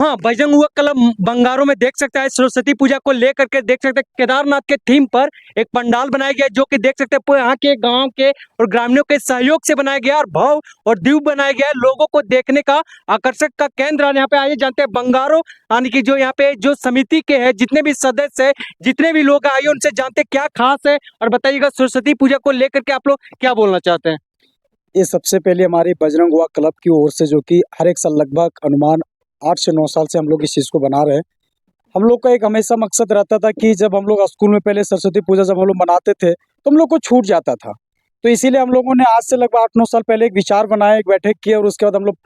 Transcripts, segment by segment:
हाँ, बजरंग युवक क्लब बंगारो में देख सकते हैं सरस्वती पूजा को लेकर के देख सकते हैं केदारनाथ के थीम पर एक पंडाल बनाया गया है, जो कि देख सकते हैं पूरे यहाँ के गांव के और ग्रामीणों के सहयोग से बनाया गया है और भव्य और दिव्य बनाया गया है। लोगों को देखने का आकर्षक का केंद्र है। यहाँ पे आइए जानते हैं बंगारो यानी कि जो यहाँ पे जो समिति के हैं जितने भी सदस्य है जितने भी लोग आइए उनसे जानते हैं क्या खास है। और बताइएगा सरस्वती पूजा को लेकर के आप लोग क्या बोलना चाहते हैं। ये सबसे पहले हमारी बजरंग युवा क्लब की ओर से, जो कि हर एक साल लगभग अनुमान 8 से 9 साल से हम लोग इस चीज़ को बना रहे हैं। हम लोग का एक हमेशा मकसद रहता था कि जब हम लोग स्कूल में पहले सरस्वती पूजा जब हम लोग मनाते थे तो हम लोग को छूट जाता था। तो इसीलिए हम लोगों ने आज से लगभग 8-9 साल पहले एक विचार बनाया, एक बैठक की और उसके बाद हम लोग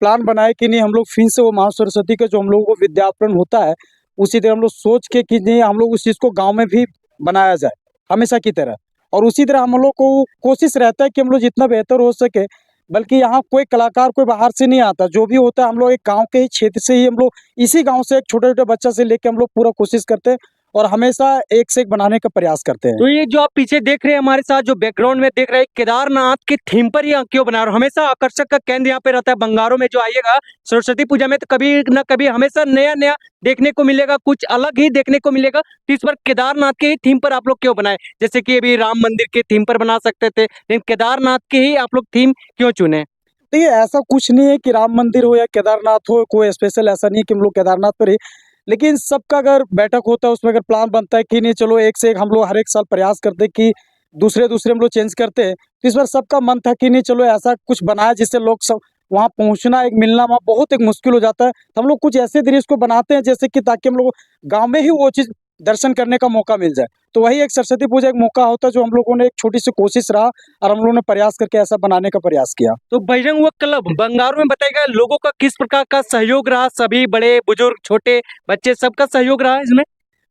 प्लान बनाए कि नहीं, हम लोग फिर से वो महा सरस्वती का जो हम लोगों को विद्यार्पण होता है उसी तरह हम लोग सोच के कि नहीं, हम लोग उस चीज़ को गाँव में भी बनाया जाए हमेशा की तरह। और उसी तरह हम लोग को कोशिश रहता है कि हम लोग जितना बेहतर हो सके, बल्कि यहाँ कोई कलाकार कोई बाहर से नहीं आता, जो भी होता है हम लोग एक गांव के ही क्षेत्र से ही, हम लोग इसी गांव से एक छोटे छोटे बच्चा से लेके हम लोग पूरा कोशिश करते हैं और हमेशा एक से एक बनाने का प्रयास करते हैं। तो ये जो आप पीछे देख रहे हैं हमारे साथ जो बैकग्राउंड में देख रहे हैं केदारनाथ के थीम पर ये क्यों बना रहे हो? हमेशा आकर्षक का केंद्र यहाँ पे रहता है बंगारों में। जो आइएगा सरस्वती पूजा में तो कभी ना कभी हमेशा नया नया देखने को मिलेगा, कुछ अलग ही देखने को मिलेगा। तो इस बार केदारनाथ के ही थीम पर आप लोग क्यों बनाए? जैसे कि अभी राम मंदिर के थीम पर बना सकते थे, लेकिन केदारनाथ के ही आप लोग थीम क्यों चुने? देखिए, ऐसा कुछ नहीं है कि राम मंदिर हो या केदारनाथ हो, कोई स्पेशल ऐसा नहीं है कि हम लोग केदारनाथ पर ही, लेकिन सबका अगर बैठक होता है उसमें अगर प्लान बनता है कि नहीं चलो एक से एक हम लोग हर एक साल प्रयास करते हैं कि दूसरे दूसरे हम लोग चेंज करते हैं। तो इस बार सबका मन था कि नहीं चलो ऐसा कुछ बनाया जिससे लोग सब वहाँ पहुँचना, एक मिलना वहाँ बहुत एक मुश्किल हो जाता है। तो हम लोग कुछ ऐसे दृश्य को बनाते हैं जैसे कि ताकि हम लोग गाँव में ही वो चीज़ दर्शन करने का मौका मिल जाए। तो वही एक सरस्वती पूजा एक मौका होता है जो हम लोगों ने एक छोटी सी कोशिश रहा और हम लोगों ने प्रयास करके ऐसा बनाने का प्रयास किया। तो बजरंग युवक क्लब बंगारो में बताइएगा लोगों का किस प्रकार का सहयोग रहा? सभी बड़े बुजुर्ग छोटे बच्चे सबका सहयोग रहा इसमें?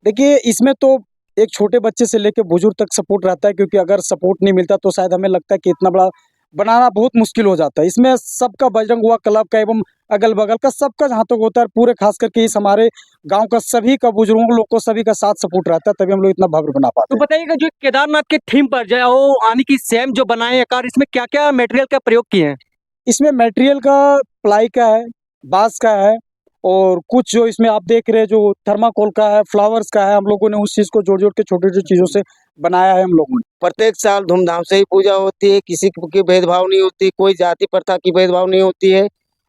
देखिए, इसमें तो एक छोटे बच्चे से लेके बुजुर्ग तक सपोर्ट रहता है, क्योंकि अगर सपोर्ट नहीं मिलता तो शायद हमें लगता है कि इतना बड़ा बनाना बहुत मुश्किल हो जाता है। इसमें सबका बजरंग युवा क्लब का एवं अगल-बगल का सबका जहाँ तक होता है पूरे खास करके इस हमारे गाँव का सभी का बुजुर्गों लोग को सभी का साथ सपोर्ट रहता है, तभी हम लोग इतना भव्य बना पाते तो हैं। बताइएगा जो केदारनाथ के थीम पर जो है वो यानी कि सेम जो बनाए आकार, इसमें क्या क्या मटेरियल का प्रयोग किए हैं? इसमें मटेरियल का प्लाई का है, बाँस का है और कुछ जो इसमें आप देख रहे हैं जो थर्माकोल का है, फ्लावर्स का है, हम लोगों ने उस चीज़ को जोड़-जोड़ के छोटी-छोटी चीज़ों से बनाया है हम लोगों ने। प्रत्येक साल धूमधाम से ही पूजा होती है, किसी की भेदभाव नहीं होती, कोई जाति प्रथा की भेदभाव नहीं होती है।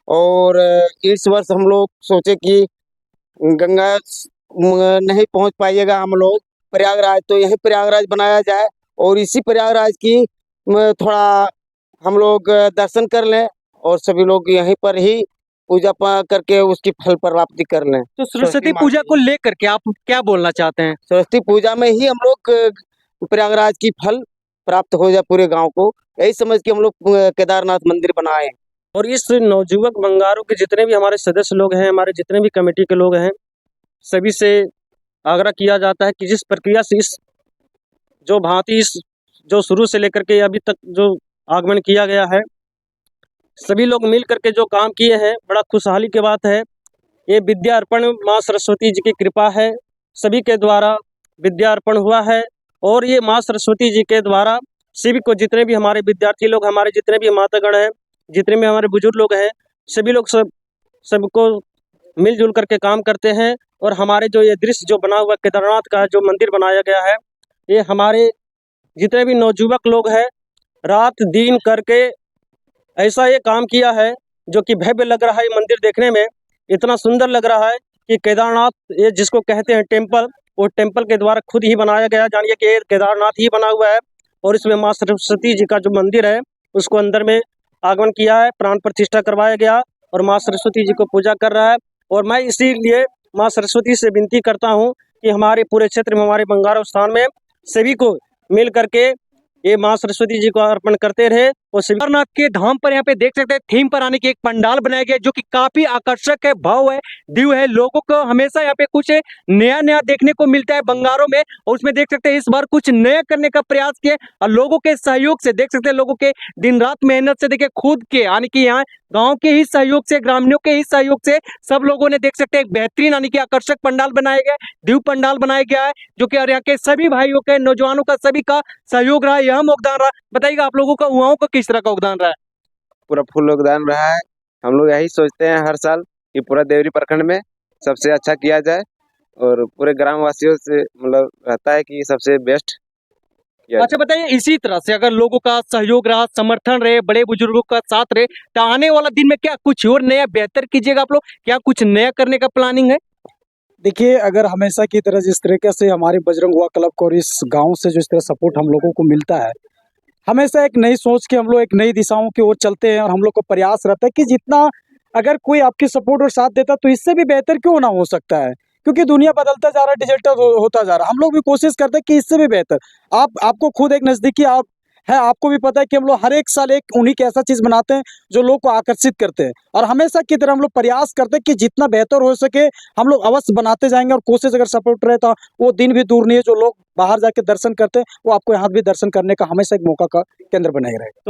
और इस वर्ष हम लोग सोचे कि गंगा नहीं पहुंच पाइएगा हम लोग प्रयागराज, तो यही प्रयागराज बनाया जाए और इसी प्रयागराज की थोड़ा हम लोग दर्शन कर लें और सभी लोग यहीं पर ही पूजा करके उसकी फल प्राप्ति कर लें। तो सरस्वती पूजा को लेकर के आप क्या बोलना चाहते हैं? सरस्वती पूजा में ही हम लोग प्रयागराज की फल प्राप्त हो जाए पूरे गांव को, यही समझ के हम लोग केदारनाथ मंदिर बनाए। और इस नवजुवक बंगारों के जितने भी हमारे सदस्य लोग हैं, हमारे जितने भी कमेटी के लोग हैं, सभी से आग्रह किया जाता है कि जिस प्रक्रिया से इस जो भांति इस जो शुरू से लेकर के अभी तक जो आगमन किया गया है, सभी लोग मिल करके जो काम किए हैं, बड़ा खुशहाली की बात है। ये विद्या अर्पण माँ सरस्वती जी की कृपा है, सभी के द्वारा विद्या अर्पण हुआ है और ये माँ सरस्वती जी के द्वारा सभी को, जितने भी हमारे विद्यार्थी लोग, हमारे जितने भी मातागण हैं, जितने भी हमारे बुजुर्ग लोग हैं, सभी लोग सबको मिलजुल करके काम करते हैं। और हमारे जो ये दृश्य जो बना हुआ केदारनाथ का जो मंदिर बनाया गया है, ये हमारे जितने भी नवजुवक लोग हैं रात दिन करके ऐसा ये काम किया है जो कि भव्य लग रहा है। ये मंदिर देखने में इतना सुंदर लग रहा है कि केदारनाथ ये जिसको कहते हैं टेम्पल, वो टेम्पल के द्वारा खुद ही बनाया गया। जानिए कि ये केदारनाथ ही बना हुआ है और इसमें माँ सरस्वती जी का जो मंदिर है उसको अंदर में आगमन किया है, प्राण प्रतिष्ठा करवाया गया और माँ सरस्वती जी को पूजा कर रहा है। और मैं इसीलिए माँ सरस्वती से विनती करता हूँ कि हमारे पूरे क्षेत्र में, हमारे बंगारो स्थान में सभी को मिल करके ये माँ सरस्वती जी को अर्पण करते रहे। और केदारनाथ के धाम पर यहाँ पे देख सकते हैं थीम पर आने की एक पंडाल बनाया गया है जो कि काफी आकर्षक है, भव्य है, दिव्य है। लोगों को हमेशा यहाँ पे कुछ नया नया देखने को मिलता है बंगारों में और उसमें देख सकते हैं इस बार कुछ नया करने का प्रयास किया और लोगों के सहयोग से देख सकते हैं, लोगों के दिन रात मेहनत से देखिए खुद के यानी कि यहाँ गांव के ही सहयोग से, ग्रामीणों के ही सहयोग से सब लोगों ने देख सकते हैं एक बेहतरीन यानी कि आकर्षक पंडाल बनाया गया है, दिव्य पंडाल बनाया गया है जो कि यहाँ के सभी भाइयों के, नौजवानों का, सभी का सहयोग रहा, यह योगदान रहा। बताइएगा आप लोगों का, युवाओं का किस तरह का योगदान रहा है? पूरा फुल योगदान रहा है। हम लोग यही सोचते हैं हर साल कि पूरा देवरी प्रखंड में सबसे अच्छा किया जाए और पूरे ग्रामवासियों से मतलब रहता है कि सबसे बेस्ट किया अच्छा बताइए, इसी तरह से अगर लोगों का सहयोग रहा, समर्थन रहे, बड़े बुजुर्गों का साथ रहे, तो आने वाला दिन में क्या कुछ और नया बेहतर कीजिएगा आप लोग? क्या कुछ नया करने का प्लानिंग है? देखिए, अगर हमेशा की तरह जिस तरीके से हमारी बजरंग हुआ क्लब को और इस गांव से जो इस तरह सपोर्ट हम लोगों को मिलता है, हमेशा एक नई सोच के हम लोग एक नई दिशाओं की ओर चलते हैं और हम लोग को प्रयास रहता है कि जितना अगर कोई आपकी सपोर्ट और साथ देता तो इससे भी बेहतर क्यों ना हो सकता है, क्योंकि दुनिया बदलता जा रहा है, डिजिटल होता जा रहा है। हम लोग भी कोशिश करते हैं कि इससे भी बेहतर आपको खुद एक नज़दीकी आप है, आपको भी पता है कि हम लोग हर एक साल एक उन्हीं की ऐसा चीज़ बनाते हैं जो लोग को आकर्षित करते हैं और हमेशा की तरह हम लोग प्रयास करते हैं कि जितना बेहतर हो सके हम लोग अवश्य बनाते जाएंगे और कोशिश अगर सपोर्ट रहे तो वो दिन भी दूर नहीं है जो लोग बाहर जाके दर्शन करते हैं वो आपको यहाँ भी दर्शन करने का हमेशा एक मौका का केंद्र बने रहेगा।